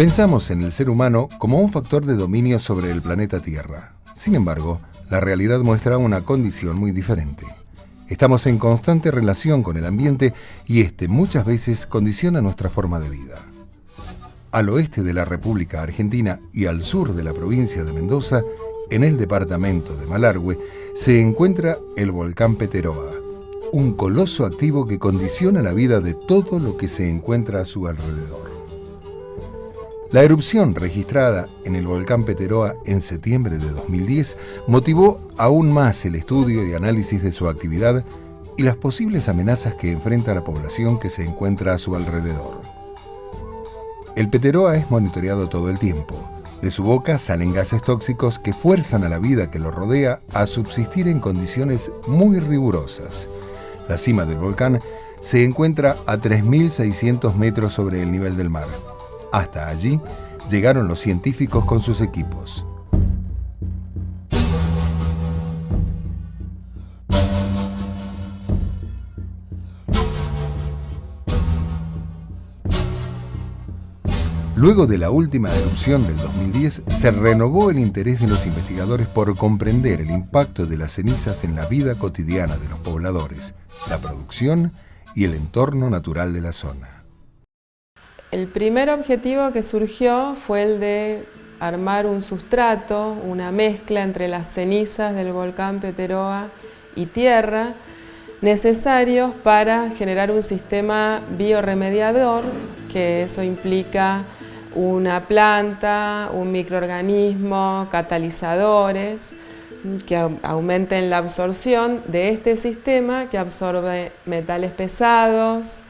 Pensamos en el ser humano como un factor de dominio sobre el planeta Tierra. Sin embargo, la realidad muestra una condición muy diferente. Estamos en constante relación con el ambiente y este muchas veces condiciona nuestra forma de vida. Al oeste de la República Argentina y al sur de la provincia de Mendoza, en el departamento de Malargüe, se encuentra el volcán Peteroa, un coloso activo que condiciona la vida de todo lo que se encuentra a su alrededor. La erupción registrada en el volcán Peteroa en septiembre de 2010 motivó aún más el estudio y análisis de su actividad y las posibles amenazas que enfrenta la población que se encuentra a su alrededor. El Peteroa es monitoreado todo el tiempo. De su boca salen gases tóxicos que fuerzan a la vida que lo rodea a subsistir en condiciones muy rigurosas. La cima del volcán se encuentra a 3.600 metros sobre el nivel del mar. Hasta allí llegaron los científicos con sus equipos. Luego de la última erupción del 2010, se renovó el interés de los investigadores por comprender el impacto de las cenizas en la vida cotidiana de los pobladores, la producción y el entorno natural de la zona. El primer objetivo que surgió fue el de armar un sustrato, una mezcla entre las cenizas del volcán Peteroa y tierra, necesarios para generar un sistema biorremediador, que eso implica una planta, un microorganismo, catalizadores, que aumenten la absorción de este sistema que absorbe metales pesados,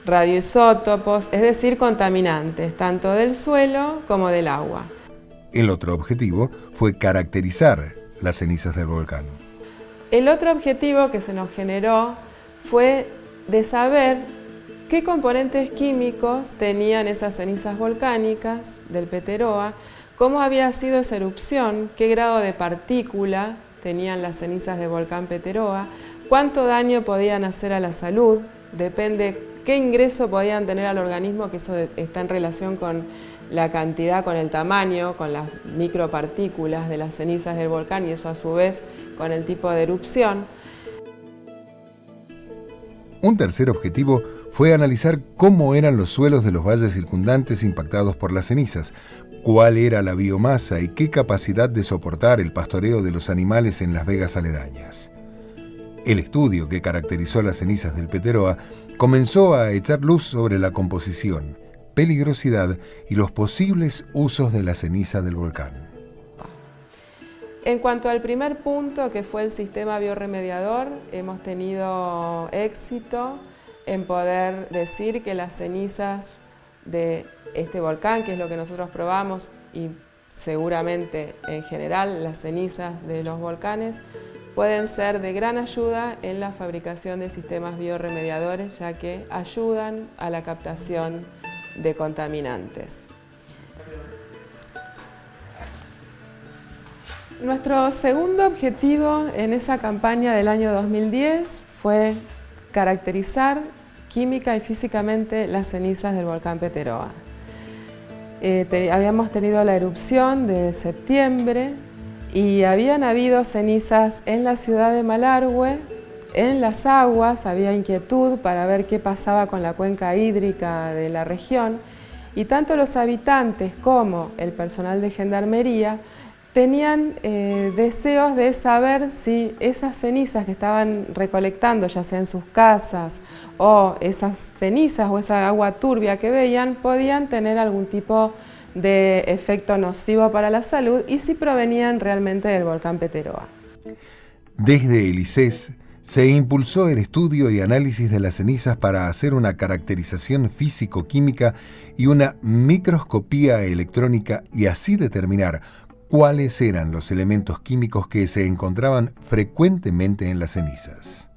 radioisótopos, es decir, contaminantes, tanto del suelo como del agua. El otro objetivo fue caracterizar las cenizas del volcán. El otro objetivo que se nos generó fue de saber qué componentes químicos tenían esas cenizas volcánicas del Peteroa, cómo había sido esa erupción, qué grado de partícula tenían las cenizas del volcán Peteroa, cuánto daño podían hacer a la salud, depende qué ingreso podían tener al organismo, que eso está en relación con la cantidad, con el tamaño, con las micropartículas de las cenizas del volcán y eso a su vez con el tipo de erupción. Un tercer objetivo fue analizar cómo eran los suelos de los valles circundantes impactados por las cenizas, cuál era la biomasa y qué capacidad de soportar el pastoreo de los animales en las vegas aledañas. El estudio que caracterizó las cenizas del Peteroa comenzó a echar luz sobre la composición, peligrosidad y los posibles usos de la ceniza del volcán. En cuanto al primer punto, que fue el sistema biorremediador, hemos tenido éxito en poder decir que las cenizas de este volcán, que es lo que nosotros probamos, y seguramente en general las cenizas de los volcanes, pueden ser de gran ayuda en la fabricación de sistemas biorremediadores, ya que ayudan a la captación de contaminantes. Nuestro segundo objetivo en esa campaña del año 2010 fue caracterizar química y físicamente las cenizas del volcán Peteroa. Habíamos tenido la erupción de septiembre y habían habido cenizas en la ciudad de Malargüe, en las aguas, había inquietud para ver qué pasaba con la cuenca hídrica de la región y tanto los habitantes como el personal de gendarmería tenían deseos de saber si esas cenizas que estaban recolectando, ya sea en sus casas, o esas cenizas o esa agua turbia que veían, podían tener algún tipo de efecto nocivo para la salud y si provenían realmente del volcán Peteroa. Desde el ICES se impulsó el estudio y análisis de las cenizas para hacer una caracterización físico-química y una microscopía electrónica y así determinar cuáles eran los elementos químicos que se encontraban frecuentemente en las cenizas.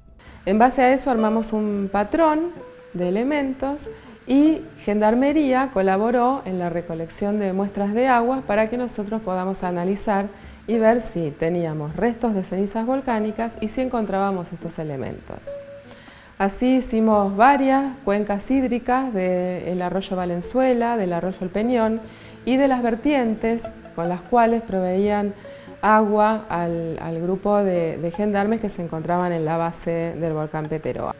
En base a eso armamos un patrón de elementos y Gendarmería colaboró en la recolección de muestras de agua para que nosotros podamos analizar y ver si teníamos restos de cenizas volcánicas y si encontrábamos estos elementos. Así hicimos varias cuencas hídricas del arroyo Valenzuela, del arroyo El Peñón y de las vertientes con las cuales proveían agua al grupo de gendarmes que se encontraban en la base del volcán Peteroa.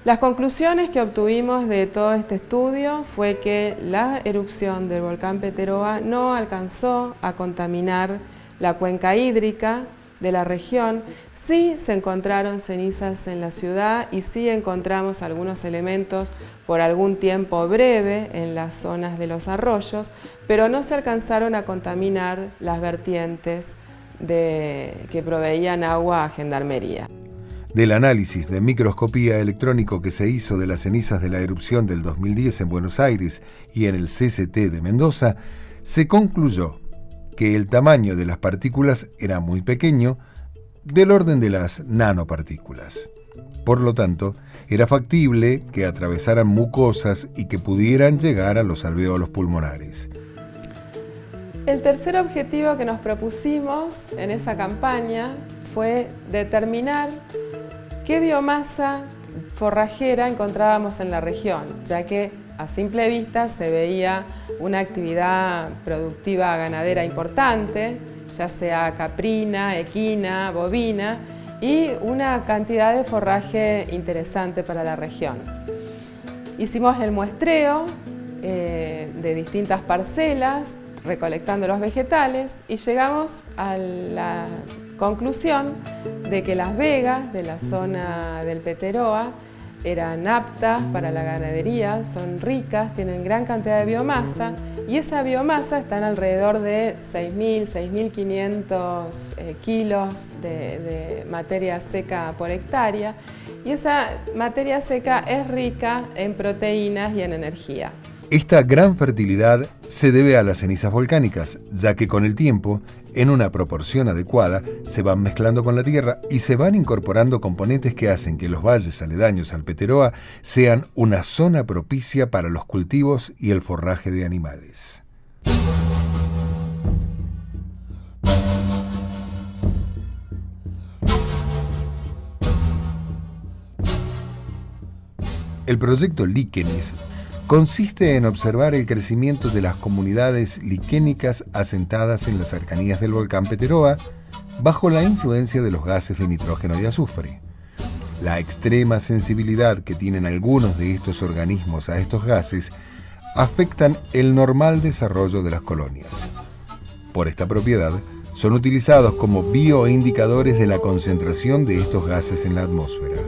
Las conclusiones que obtuvimos de todo este estudio fue que la erupción del volcán Peteroa no alcanzó a contaminar la cuenca hídrica de la región. Sí se encontraron cenizas en la ciudad y sí encontramos algunos elementos por algún tiempo breve en las zonas de los arroyos, pero no se alcanzaron a contaminar las vertientes que proveían agua a Gendarmería. Del análisis de microscopía electrónico que se hizo de las cenizas de la erupción del 2010 en Buenos Aires y en el CCT de Mendoza, se concluyó que el tamaño de las partículas era muy pequeño, del orden de las nanopartículas. Por lo tanto, era factible que atravesaran mucosas y que pudieran llegar a los alvéolos pulmonares. El tercer objetivo que nos propusimos en esa campaña fue determinar qué biomasa forrajera encontrábamos en la región, ya que a simple vista se veía una actividad productiva ganadera importante, ya sea caprina, equina, bovina, y una cantidad de forraje interesante para la región. Hicimos el muestreo de distintas parcelas, recolectando los vegetales, y llegamos a la conclusión de que las vegas de la zona del Peteroa eran aptas para la ganadería, son ricas, tienen gran cantidad de biomasa, y esa biomasa está en alrededor de 6.000, 6.500 kilos de materia seca por hectárea, y esa materia seca es rica en proteínas y en energía. Esta gran fertilidad se debe a las cenizas volcánicas, ya que con el tiempo, en una proporción adecuada, se van mezclando con la tierra y se van incorporando componentes que hacen que los valles aledaños al Peteroa sean una zona propicia para los cultivos y el forraje de animales. El proyecto Líquenes consiste en observar el crecimiento de las comunidades liquénicas asentadas en las cercanías del volcán Peteroa bajo la influencia de los gases de nitrógeno y azufre. La extrema sensibilidad que tienen algunos de estos organismos a estos gases afectan el normal desarrollo de las colonias. Por esta propiedad, son utilizados como bioindicadores de la concentración de estos gases en la atmósfera.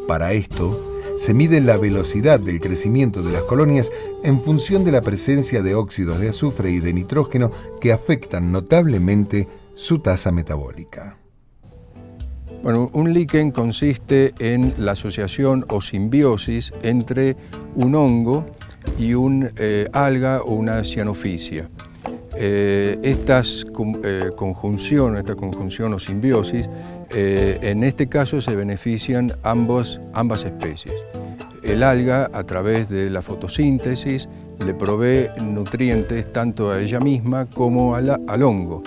Para esto, se mide la velocidad del crecimiento de las colonias en función de la presencia de óxidos de azufre y de nitrógeno que afectan notablemente su tasa metabólica. Bueno, un líquen consiste en la asociación o simbiosis entre un hongo y un alga o una cianofisia. Esta conjunción o simbiosis, en este caso se benefician ambas especies. El alga, a través de la fotosíntesis, le provee nutrientes tanto a ella misma como al hongo.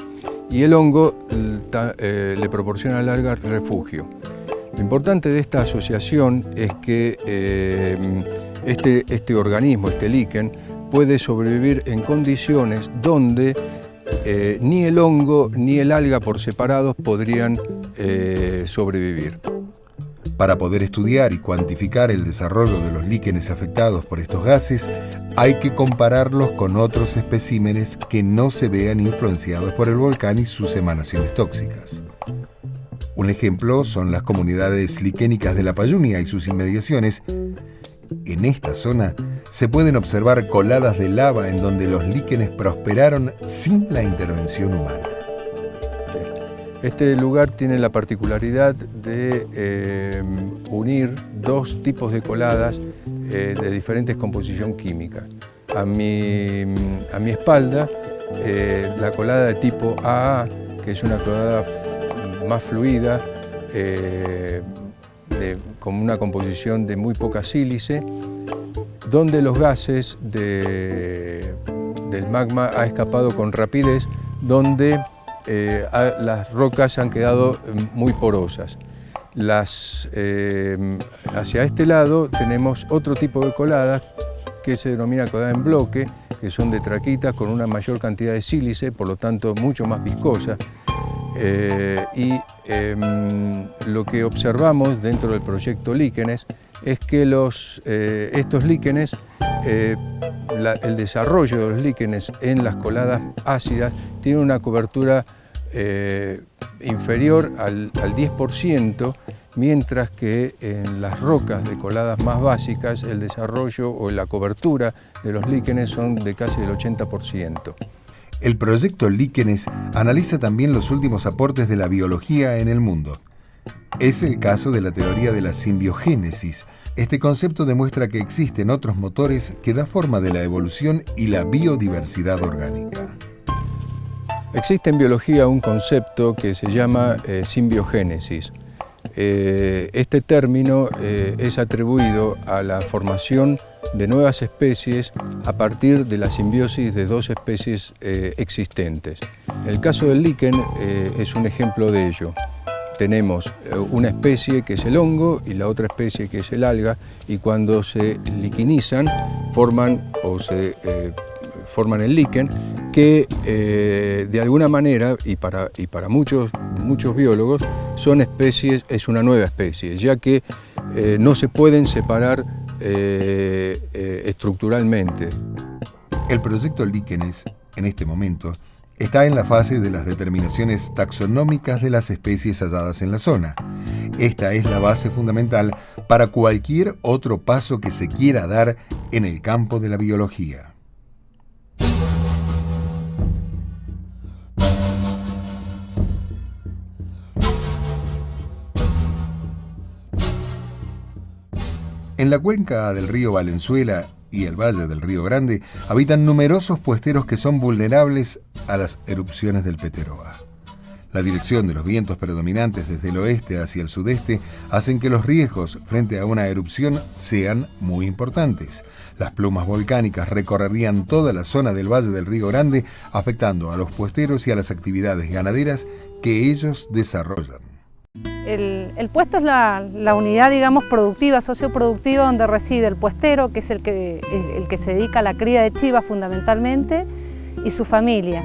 Y el hongo le proporciona al alga refugio. Lo importante de esta asociación es que este organismo, este líquen, puede sobrevivir en condiciones donde ni el hongo ni el alga por separados podrían sobrevivir. Para poder estudiar y cuantificar el desarrollo de los líquenes afectados por estos gases, hay que compararlos con otros especímenes que no se vean influenciados por el volcán y sus emanaciones tóxicas. Un ejemplo son las comunidades liquénicas de la Payunia y sus inmediaciones. En esta zona se pueden observar coladas de lava en donde los líquenes prosperaron sin la intervención humana. Este lugar tiene la particularidad de unir dos tipos de coladas de diferentes composición química. A mi espalda, la colada de tipo AA, que es una colada más fluida, con una composición de muy poca sílice, donde los gases del magma han escapado con rapidez, donde las rocas han quedado muy porosas. Hacia este lado tenemos otro tipo de coladas que se denomina colada en bloque, que son de traquitas con una mayor cantidad de sílice, por lo tanto mucho más viscosa. Lo que observamos dentro del proyecto Líquenes es que estos líquenes, el desarrollo de los líquenes en las coladas ácidas tiene una cobertura inferior al 10%, mientras que en las rocas de coladas más básicas el desarrollo o la cobertura de los líquenes son de casi el 80%. El proyecto Líquenes analiza también los últimos aportes de la biología en el mundo. Es el caso de la teoría de la simbiogénesis. Este concepto demuestra que existen otros motores que dan forma de la evolución y la biodiversidad orgánica. Existe en biología un concepto que se llama simbiogénesis. Este término es atribuido a la formación de nuevas especies a partir de la simbiosis de dos especies existentes. El caso del líquen es un ejemplo de ello. Tenemos una especie que es el hongo y la otra especie que es el alga, y cuando se liquinizan forman el líquen, que de alguna manera, y para muchos biólogos, es una nueva especie, ya que no se pueden separar estructuralmente. El proyecto Líquenes, en este momento, está en la fase de las determinaciones taxonómicas de las especies halladas en la zona. Esta es la base fundamental para cualquier otro paso que se quiera dar en el campo de la biología. En la cuenca del río Valenzuela y el valle del Río Grande habitan numerosos puesteros que son vulnerables a las erupciones del Peteroa. La dirección de los vientos predominantes desde el oeste hacia el sudeste hacen que los riesgos frente a una erupción sean muy importantes. Las plumas volcánicas recorrerían toda la zona del valle del Río Grande, afectando a los puesteros y a las actividades ganaderas que ellos desarrollan. El puesto es la unidad, digamos, productiva, socioproductiva, donde reside el puestero, que es el que se dedica a la cría de chivas fundamentalmente, y su familia.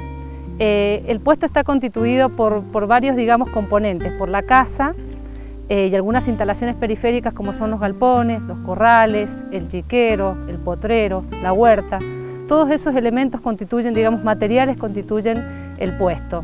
El puesto está constituido por varios, digamos, componentes, por la casa y algunas instalaciones periféricas como son los galpones, los corrales, el chiquero, el potrero, la huerta. Todos esos elementos constituyen, digamos, materiales, constituyen el puesto.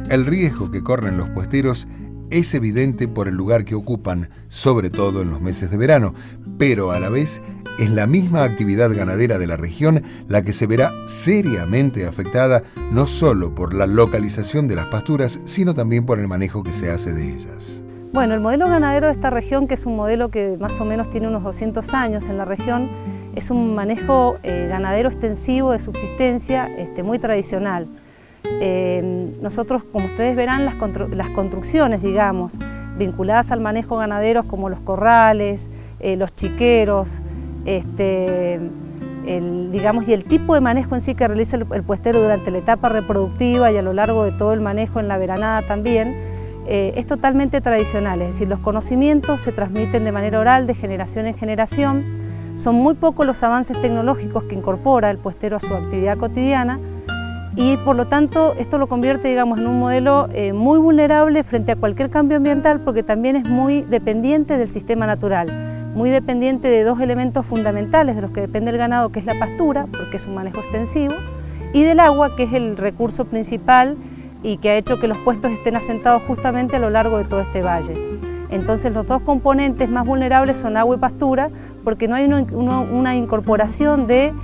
El riesgo que corren los puesteros es evidente por el lugar que ocupan, sobre todo en los meses de verano, pero a la vez es la misma actividad ganadera de la región la que se verá seriamente afectada no solo por la localización de las pasturas, sino también por el manejo que se hace de ellas. Bueno, el modelo ganadero de esta región, que es un modelo que más o menos tiene unos 200 años en la región, es un manejo ganadero extensivo de subsistencia muy tradicional. Nosotros, como ustedes verán, las construcciones, digamos, vinculadas al manejo ganadero, como los corrales, los chiqueros, digamos, y el tipo de manejo en sí que realiza el puestero durante la etapa reproductiva y a lo largo de todo el manejo en la veranada también, es totalmente tradicional, es decir, los conocimientos se transmiten de manera oral, de generación en generación. Son muy pocos los avances tecnológicos que incorpora el puestero a su actividad cotidiana, y por lo tanto esto lo convierte, digamos, en un modelo muy vulnerable frente a cualquier cambio ambiental, porque también es muy dependiente del sistema natural, muy dependiente de dos elementos fundamentales de los que depende el ganado, que es la pastura, porque es un manejo extensivo, y del agua, que es el recurso principal y que ha hecho que los puestos estén asentados justamente a lo largo de todo este valle. Entonces los dos componentes más vulnerables son agua y pastura, porque no hay una incorporación de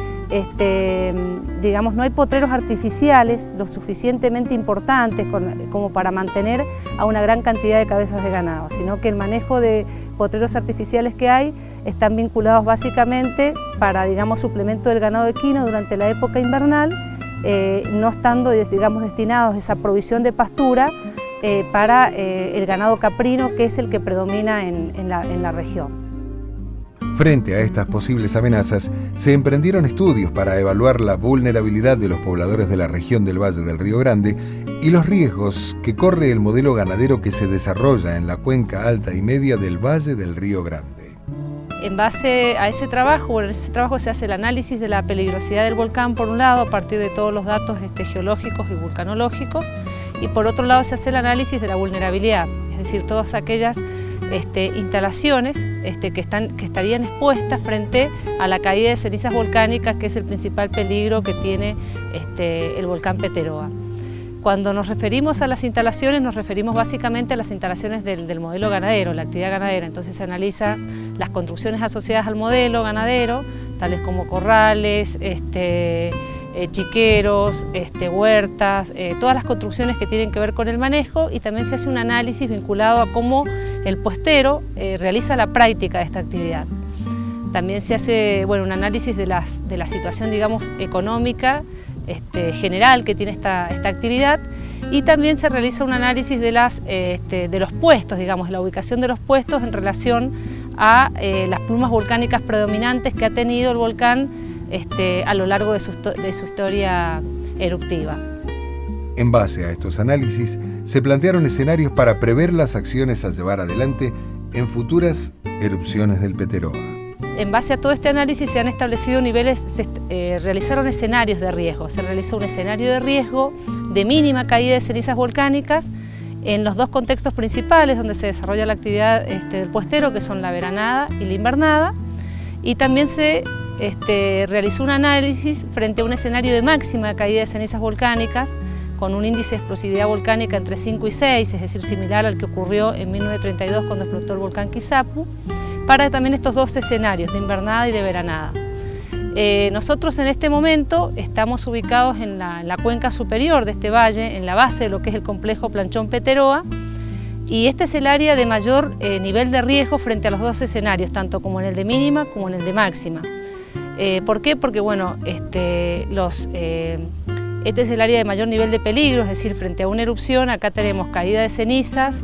digamos, no hay potreros artificiales lo suficientemente importantes como para mantener a una gran cantidad de cabezas de ganado, sino que el manejo de potreros artificiales que hay están vinculados básicamente para, digamos, suplemento del ganado equino durante la época invernal, no estando, digamos, destinados a esa provisión de pastura para el ganado caprino, que es el que predomina en la región. Frente a estas posibles amenazas, se emprendieron estudios para evaluar la vulnerabilidad de los pobladores de la región del Valle del Río Grande y los riesgos que corre el modelo ganadero que se desarrolla en la cuenca alta y media del Valle del Río Grande. En base a ese trabajo, se hace el análisis de la peligrosidad del volcán por un lado, a partir de todos los datos geológicos y vulcanológicos, y por otro lado se hace el análisis de la vulnerabilidad, es decir, todas aquellas instalaciones que estarían expuestas frente a la caída de cenizas volcánicas, que es el principal peligro que tiene el volcán Peteroa. Cuando nos referimos a las instalaciones, nos referimos básicamente a las instalaciones del modelo ganadero, la actividad ganadera. Entonces se analiza las construcciones asociadas al modelo ganadero, tales como corrales, chiqueros, huertas, todas las construcciones que tienen que ver con el manejo, y también se hace un análisis vinculado a cómo el puestero realiza la práctica de esta actividad. También se hace un análisis de la situación, digamos, económica general que tiene esta actividad, y también se realiza un análisis de los puestos, digamos, la ubicación de los puestos en relación a las plumas volcánicas predominantes que ha tenido el volcán a lo largo de su historia eruptiva. En base a estos análisis, se plantearon escenarios para prever las acciones a llevar adelante en futuras erupciones del Peteroa. En base a todo este análisis se han establecido niveles, realizaron escenarios de riesgo. Se realizó un escenario de riesgo de mínima caída de cenizas volcánicas en los dos contextos principales donde se desarrolla la actividad del puestero, que son la veranada y la invernada, y también se realizó un análisis frente a un escenario de máxima caída de cenizas volcánicas con un índice de explosividad volcánica entre 5 y 6, es decir, similar al que ocurrió en 1932 cuando explotó el volcán Quizapu, para también estos dos escenarios de invernada y de veranada. Nosotros en este momento estamos ubicados en la cuenca superior de este valle, en la base de lo que es el complejo Planchón Peteroa, y este es el área de mayor nivel de riesgo frente a los dos escenarios, tanto como en el de mínima como en el de máxima. ¿Por qué? Porque bueno, este es el área de mayor nivel de peligro, es decir, frente a una erupción acá tenemos caída de cenizas,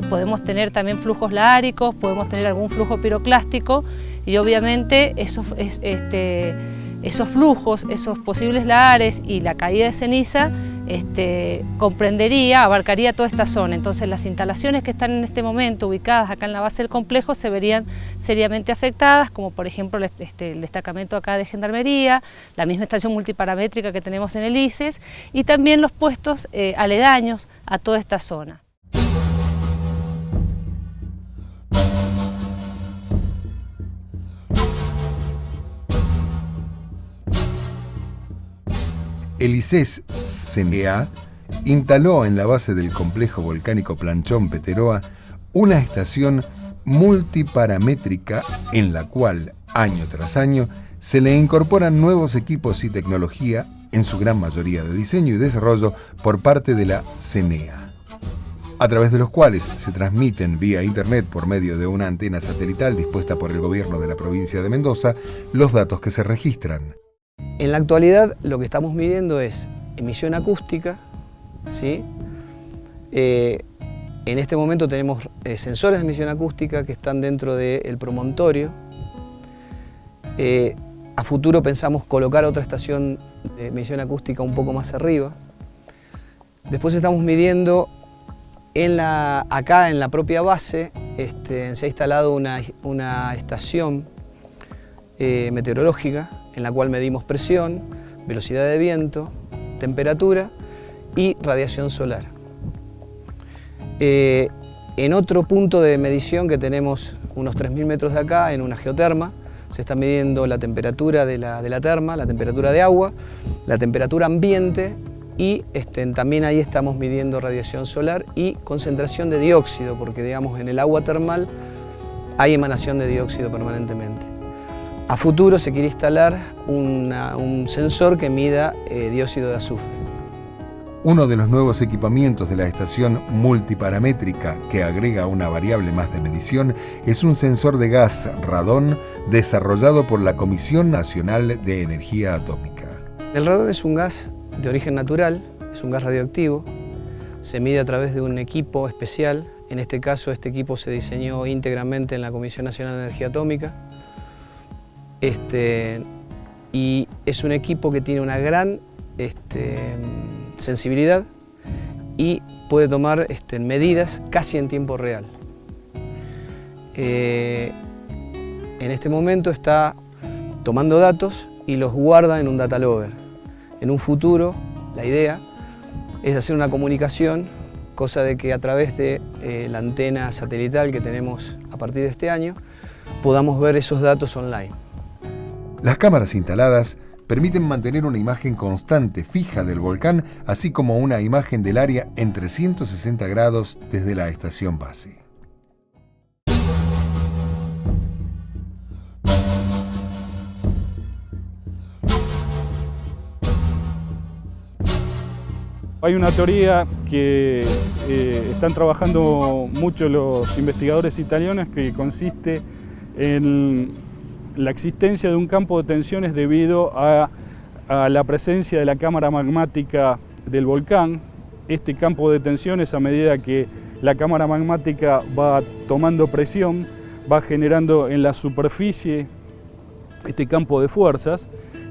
podemos tener también flujos laáricos, podemos tener algún flujo piroclástico, y obviamente esos flujos, esos posibles lahares y la caída de ceniza abarcaría toda esta zona. Entonces las instalaciones que están en este momento ubicadas acá en la base del complejo se verían seriamente afectadas, como por ejemplo el destacamento acá de Gendarmería, la misma estación multiparamétrica que tenemos en el ICES, y también los puestos aledaños a toda esta zona. El ICES CNA instaló en la base del complejo volcánico Planchón Peteroa una estación multiparamétrica en la cual, año tras año, se le incorporan nuevos equipos y tecnología, en su gran mayoría de diseño y desarrollo por parte de la CNEA, a través de los cuales se transmiten vía internet por medio de una antena satelital dispuesta por el gobierno de la provincia de Mendoza los datos que se registran. En la actualidad lo que estamos midiendo es emisión acústica, ¿sí? En este momento tenemos sensores de emisión acústica que están dentro del promontorio. A futuro pensamos colocar otra estación de emisión acústica un poco más arriba. Después estamos midiendo acá en la propia base, se ha instalado una estación meteorológica en la cual medimos presión, velocidad de viento, temperatura y radiación solar. En otro punto de medición que tenemos unos 3.000 metros de acá, en una geoterma, se está midiendo la temperatura de la terma, la temperatura de agua, la temperatura ambiente, y también ahí estamos midiendo radiación solar y concentración de dióxido, porque digamos en el agua termal hay emanación de dióxido permanentemente. A futuro se quiere instalar un sensor que mida dióxido de azufre. Uno de los nuevos equipamientos de la estación multiparamétrica que agrega una variable más de medición es un sensor de gas radón desarrollado por la Comisión Nacional de Energía Atómica. El radón es un gas de origen natural, es un gas radioactivo, se mide a través de un equipo especial. En este caso, este equipo se diseñó íntegramente en la Comisión Nacional de Energía Atómica. Y es un equipo que tiene una gran sensibilidad y puede tomar medidas casi en tiempo real. En este momento está tomando datos y los guarda en un data logger. En un futuro, la idea es hacer una comunicación, cosa de que a través de la antena satelital que tenemos a partir de este año, podamos ver esos datos online. Las cámaras instaladas permiten mantener una imagen constante, fija del volcán, así como una imagen del área en 360 grados desde la estación base. Hay una teoría que están trabajando mucho los investigadores italianos que consiste en la existencia de un campo de tensiones debido a la presencia de la cámara magmática del volcán. Este campo de tensiones, a medida que la cámara magmática va tomando presión, va generando en la superficie este campo de fuerzas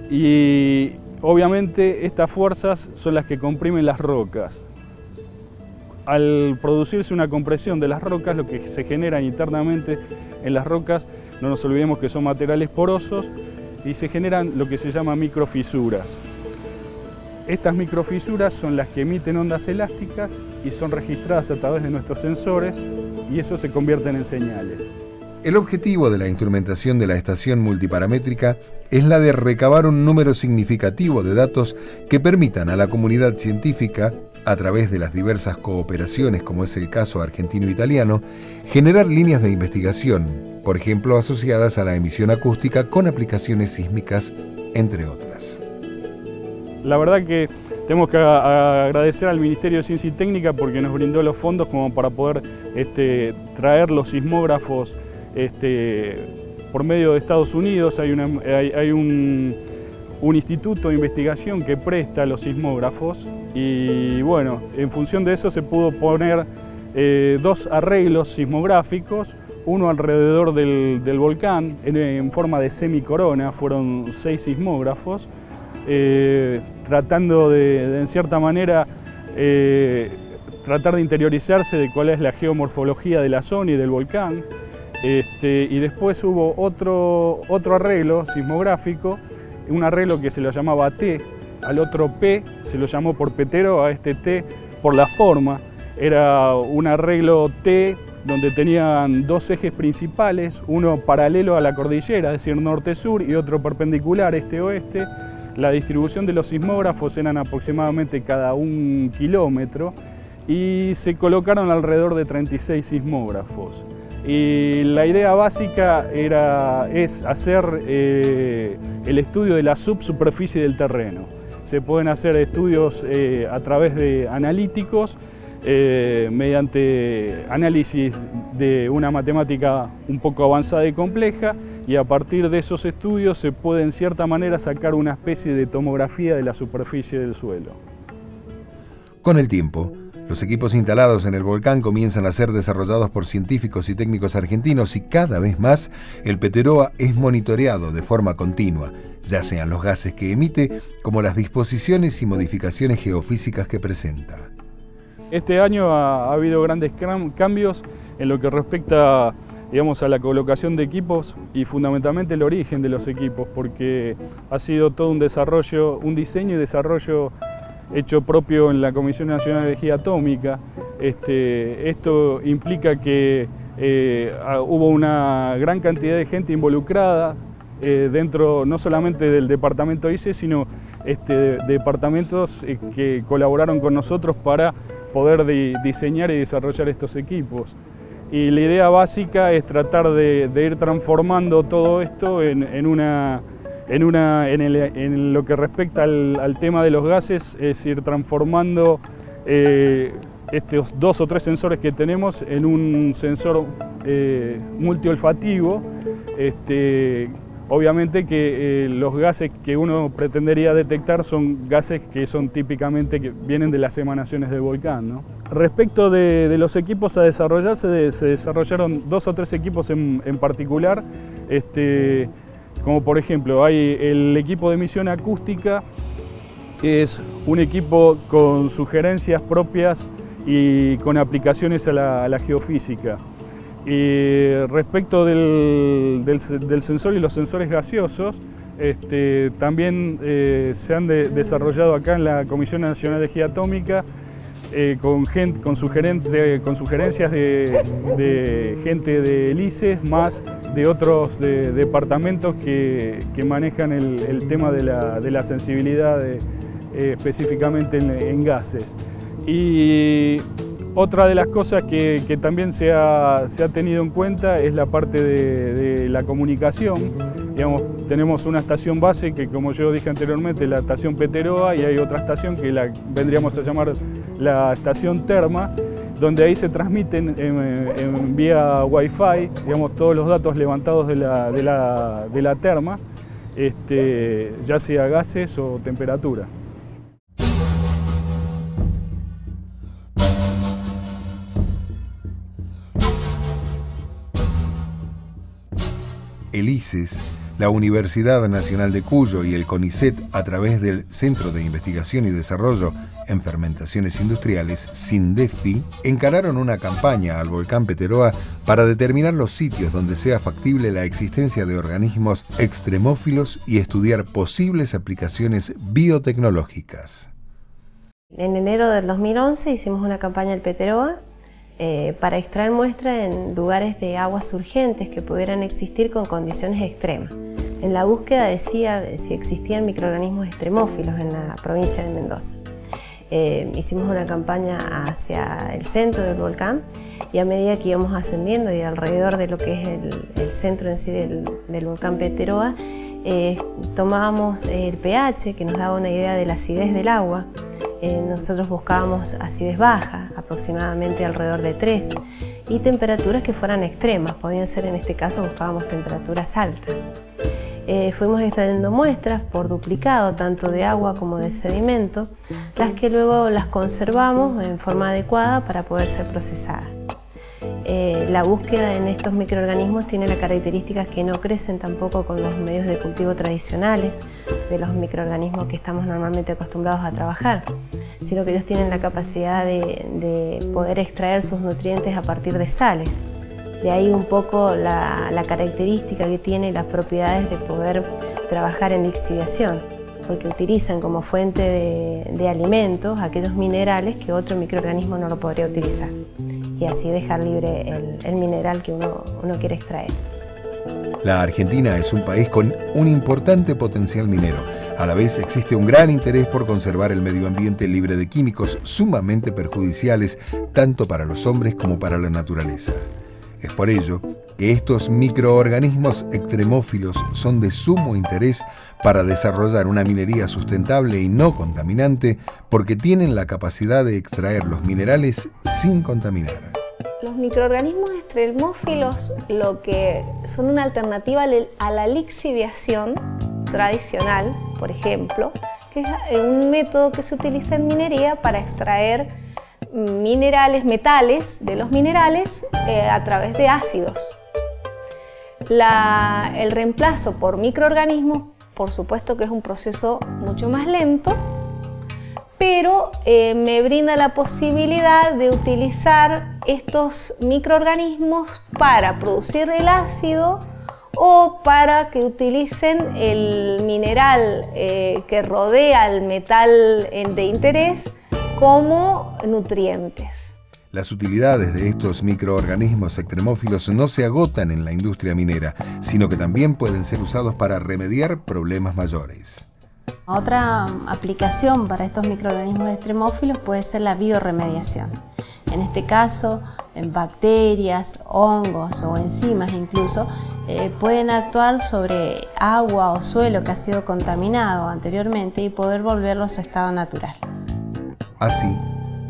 y obviamente estas fuerzas son las que comprimen las rocas. Al producirse una compresión de las rocas, lo que se genera internamente en las rocas, no nos olvidemos que son materiales porosos y se generan lo que se llama microfisuras. Estas microfisuras son las que emiten ondas elásticas y son registradas a través de nuestros sensores y eso se convierte en señales. El objetivo de la instrumentación de la estación multiparamétrica es la de recabar un número significativo de datos que permitan a la comunidad científica, a través de las diversas cooperaciones como es el caso argentino-italiano, generar líneas de investigación, por ejemplo asociadas a la emisión acústica con aplicaciones sísmicas, entre otras. La verdad que tenemos que agradecer al Ministerio de Ciencia y Técnica porque nos brindó los fondos como para poder traer los sismógrafos por medio de Estados Unidos. Hay un instituto de investigación que presta los sismógrafos y bueno, en función de eso se pudo poner 2 arreglos sismográficos, uno alrededor del volcán en forma de semicorona, fueron 6 sismógrafos, tratando de en cierta manera tratar de interiorizarse de cuál es la geomorfología de la zona y del volcán. Y después hubo otro arreglo sismográfico, un arreglo que se lo llamaba T, al otro P se lo llamó por petero, a este T por la forma. Era un arreglo T donde tenían 2 ejes principales, uno paralelo a la cordillera, es decir, norte-sur, y otro perpendicular, este-oeste. La distribución de los sismógrafos eran aproximadamente cada 1 kilómetro y se colocaron alrededor de 36 sismógrafos. Y la idea básica es hacer el estudio de la subsuperficie del terreno. Se pueden hacer estudios a través de analíticos, mediante análisis de una matemática un poco avanzada y compleja, y a partir de esos estudios se puede en cierta manera sacar una especie de tomografía de la superficie del suelo. Con el tiempo, los equipos instalados en el volcán comienzan a ser desarrollados por científicos y técnicos argentinos y cada vez más el Peteroa es monitoreado de forma continua, ya sean los gases que emite como las disposiciones y modificaciones geofísicas que presenta. Este año ha habido grandes cambios en lo que respecta, digamos, a la colocación de equipos y fundamentalmente el origen de los equipos, porque ha sido todo un desarrollo, un diseño y desarrollo hecho propio en la Comisión Nacional de Energía Atómica. Esto implica que hubo una gran cantidad de gente involucrada dentro no solamente del departamento ICE, sino departamentos que colaboraron con nosotros para poder diseñar y desarrollar estos equipos. Y la idea básica es tratar de ir transformando todo esto en lo que respecta al tema de los gases, es ir transformando estos 2 o 3 sensores que tenemos en un sensor multiolfativo. Obviamente que los gases que uno pretendería detectar son gases que son típicamente que vienen de las emanaciones del volcán, ¿no? Respecto de los equipos a desarrollarse, se desarrollaron 2 o 3 equipos en particular. Como por ejemplo, hay el equipo de emisión acústica, que es un equipo con sugerencias propias y con aplicaciones a la geofísica. Respecto del sensor y los sensores gaseosos, también se han desarrollado acá en la Comisión Nacional de Energía Atómica con sugerencias de gente del ICES, más de otros departamentos que manejan el tema de la sensibilidad específicamente en gases. Y otra de las cosas que también se ha tenido en cuenta es la parte de la comunicación. Digamos, tenemos una estación base que, como yo dije anteriormente, la estación Peteroa, y hay otra estación que vendríamos a llamar la estación Terma, donde ahí se transmiten en vía Wi-Fi, digamos, todos los datos levantados de la terma, ya sea gases o temperatura. El ICES, la Universidad Nacional de Cuyo y el CONICET, a través del Centro de Investigación y Desarrollo en Fermentaciones Industriales, CINDEFI, encararon una campaña al volcán Peteroa para determinar los sitios donde sea factible la existencia de organismos extremófilos y estudiar posibles aplicaciones biotecnológicas. En enero del 2011 hicimos una campaña al Peteroa para extraer muestras en lugares de aguas surgentes que pudieran existir con condiciones extremas. En la búsqueda decía si existían microorganismos extremófilos en la provincia de Mendoza. Hicimos una campaña hacia el centro del volcán, y a medida que íbamos ascendiendo y alrededor de lo que es el centro en sí del volcán Peteroa, tomábamos el pH, que nos daba una idea de la acidez del agua. Nosotros buscábamos acidez baja, aproximadamente alrededor de 3, y temperaturas que fueran extremas. Podían ser, en este caso, buscábamos temperaturas altas. Fuimos extrayendo muestras por duplicado, tanto de agua como de sedimento, las que luego las conservamos en forma adecuada para poder ser procesadas. La búsqueda en estos microorganismos tiene la característica que no crecen tampoco con los medios de cultivo tradicionales de los microorganismos que estamos normalmente acostumbrados a trabajar, sino que ellos tienen la capacidad de poder extraer sus nutrientes a partir de sales. De ahí un poco la característica que tiene y las propiedades de poder trabajar en lixiviación, porque utilizan como fuente de alimentos aquellos minerales que otro microorganismo no lo podría utilizar, y así dejar libre el mineral que uno quiere extraer. La Argentina es un país con un importante potencial minero. A la vez existe un gran interés por conservar el medio ambiente libre de químicos sumamente perjudiciales tanto para los hombres como para la naturaleza. Es por ello que estos microorganismos extremófilos son de sumo interés para desarrollar una minería sustentable y no contaminante, porque tienen la capacidad de extraer los minerales sin contaminar. Los microorganismos extremófilos lo que son una alternativa a la lixiviación tradicional, por ejemplo, que es un método que se utiliza en minería para extraer metales de los minerales a través de ácidos. El reemplazo por microorganismos, por supuesto que es un proceso mucho más lento, pero me brinda la posibilidad de utilizar estos microorganismos para producir el ácido o para que utilicen el mineral que rodea el metal de interés como nutrientes. Las utilidades de estos microorganismos extremófilos no se agotan en la industria minera, sino que también pueden ser usados para remediar problemas mayores. Otra aplicación para estos microorganismos extremófilos puede ser la bioremediación. En este caso, bacterias, hongos o enzimas incluso pueden actuar sobre agua o suelo que ha sido contaminado anteriormente y poder volverlo a su estado natural. Así,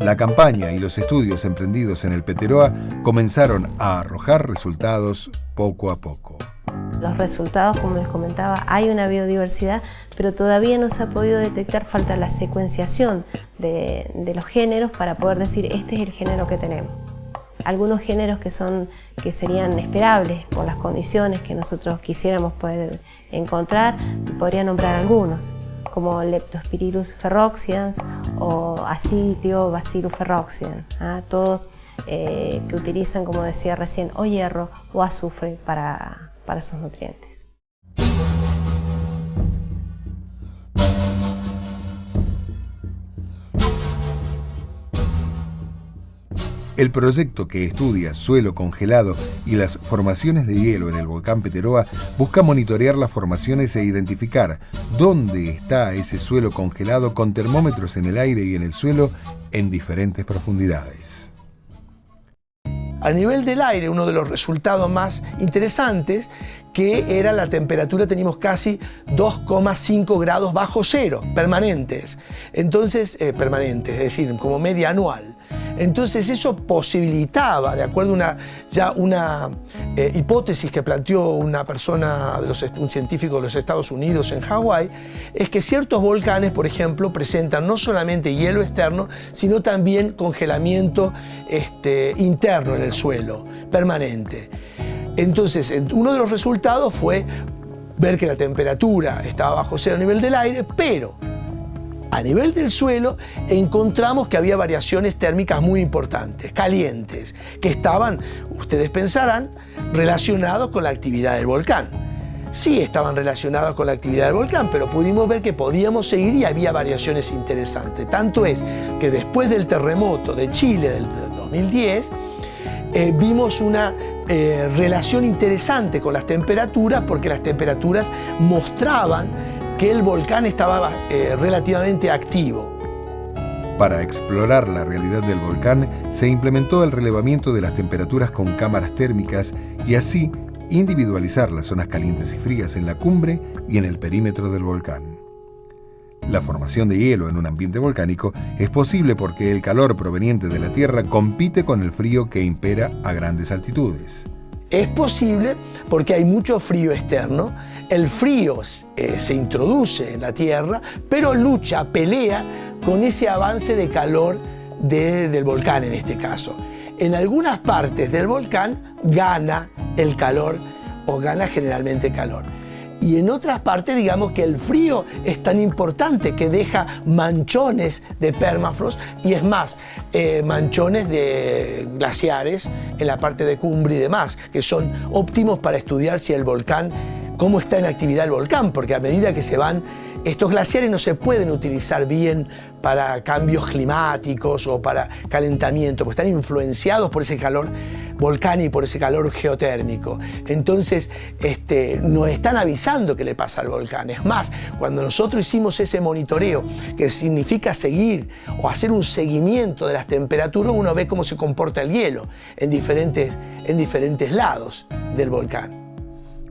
la campaña y los estudios emprendidos en el Peteroa comenzaron a arrojar resultados poco a poco. Los resultados, como les comentaba, hay una biodiversidad, pero todavía no se ha podido detectar, falta la secuenciación de los géneros para poder decir este es el género que tenemos. Algunos géneros que serían esperables por las condiciones que nosotros quisiéramos poder encontrar, podría nombrar algunos, como Leptospirillus ferroxians o Asitio Bacillus ferroxians, todos que utilizan, como decía recién, o hierro o azufre para sus nutrientes. El proyecto que estudia suelo congelado y las formaciones de hielo en el volcán Peteroa busca monitorear las formaciones e identificar dónde está ese suelo congelado con termómetros en el aire y en el suelo en diferentes profundidades. A nivel del aire, uno de los resultados más interesantes, que era la temperatura, teníamos casi 2,5 grados bajo cero, permanentes. Entonces, permanentes, es decir, como media anual. Entonces eso posibilitaba, de acuerdo a una hipótesis que planteó una persona, un científico de los Estados Unidos en Hawái, es que ciertos volcanes, por ejemplo, presentan no solamente hielo externo, sino también congelamiento interno en el suelo, permanente. Entonces, uno de los resultados fue ver que la temperatura estaba bajo cero a nivel del aire, pero a nivel del suelo encontramos que había variaciones térmicas muy importantes, calientes, que estaban, ustedes pensarán, relacionados con la actividad del volcán. Sí estaban relacionados con la actividad del volcán, pero pudimos ver que podíamos seguir y había variaciones interesantes. Tanto es que después del terremoto de Chile del 2010, vimos una relación interesante con las temperaturas, porque las temperaturas mostraban que el volcán estaba relativamente activo. Para explorar la realidad del volcán, se implementó el relevamiento de las temperaturas con cámaras térmicas y así individualizar las zonas calientes y frías en la cumbre y en el perímetro del volcán. La formación de hielo en un ambiente volcánico es posible porque el calor proveniente de la Tierra compite con el frío que impera a grandes altitudes. Es posible porque hay mucho frío externo. El frío se introduce en la Tierra, pero pelea con ese avance de calor del volcán en este caso. En algunas partes del volcán gana el calor o gana generalmente calor. Y en otras partes, digamos que el frío es tan importante que deja manchones de permafrost y es más, manchones de glaciares en la parte de cumbre y demás, que son óptimos para estudiar si el volcán, cómo está en actividad el volcán, porque a medida que se van, estos glaciares no se pueden utilizar bien para cambios climáticos o para calentamiento, porque están influenciados por ese calor volcánico y por ese calor geotérmico. Entonces, nos están avisando qué le pasa al volcán. Es más, cuando nosotros hicimos ese monitoreo, que significa seguir o hacer un seguimiento de las temperaturas, uno ve cómo se comporta el hielo en diferentes lados del volcán.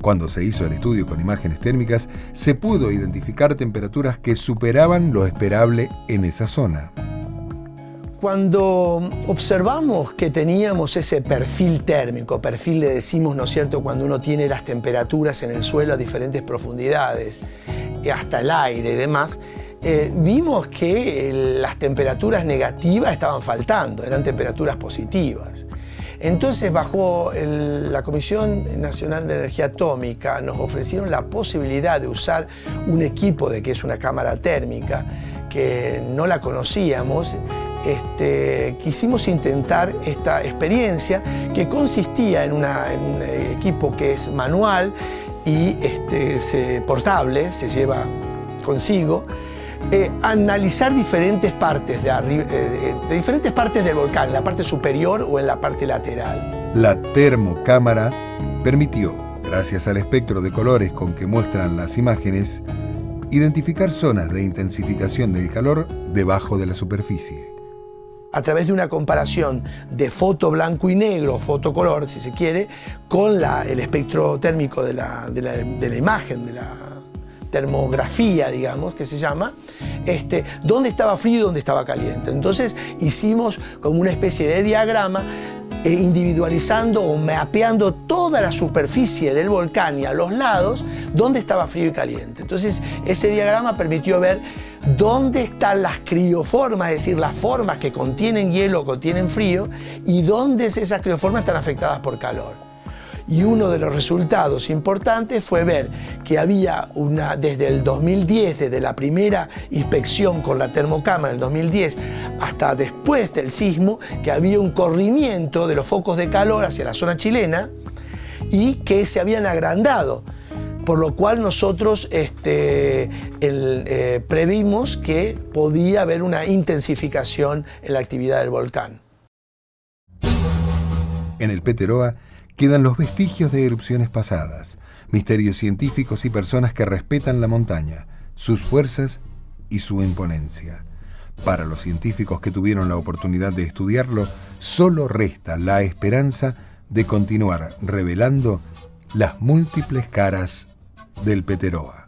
Cuando se hizo el estudio con imágenes térmicas, se pudo identificar temperaturas que superaban lo esperable en esa zona. Cuando observamos que teníamos ese perfil térmico, perfil le decimos, ¿no es cierto?, cuando uno tiene las temperaturas en el suelo a diferentes profundidades, hasta el aire y demás, vimos que las temperaturas negativas estaban faltando, eran temperaturas positivas. Entonces, bajo la Comisión Nacional de Energía Atómica, nos ofrecieron la posibilidad de usar un equipo que es una cámara térmica, que no la conocíamos. Quisimos intentar esta experiencia que consistía en un equipo que es manual y portable, se lleva consigo, analizar diferentes partes de diferentes partes del volcán, en la parte superior o en la parte lateral. La termocámara permitió, gracias al espectro de colores con que muestran las imágenes, identificar zonas de intensificación del calor debajo de la superficie. A través de una comparación de foto blanco y negro, fotocolor, si se quiere, con el espectro térmico de la imagen, de la termografía, digamos, que se llama, dónde estaba frío y dónde estaba caliente. Entonces hicimos como una especie de diagrama individualizando o mapeando toda la superficie del volcán y a los lados dónde estaba frío y caliente. Entonces ese diagrama permitió ver dónde están las crioformas, es decir, las formas que contienen hielo o contienen frío, y dónde esas crioformas están afectadas por calor. Y uno de los resultados importantes fue ver que había desde el 2010, desde la primera inspección con la termocámara en el 2010 hasta después del sismo, que había un corrimiento de los focos de calor hacia la zona chilena y que se habían agrandado. Por lo cual nosotros previmos que podía haber una intensificación en la actividad del volcán. En el Peteroa quedan los vestigios de erupciones pasadas, misterios científicos y personas que respetan la montaña, sus fuerzas y su imponencia. Para los científicos que tuvieron la oportunidad de estudiarlo, solo resta la esperanza de continuar revelando las múltiples caras del Peteroa.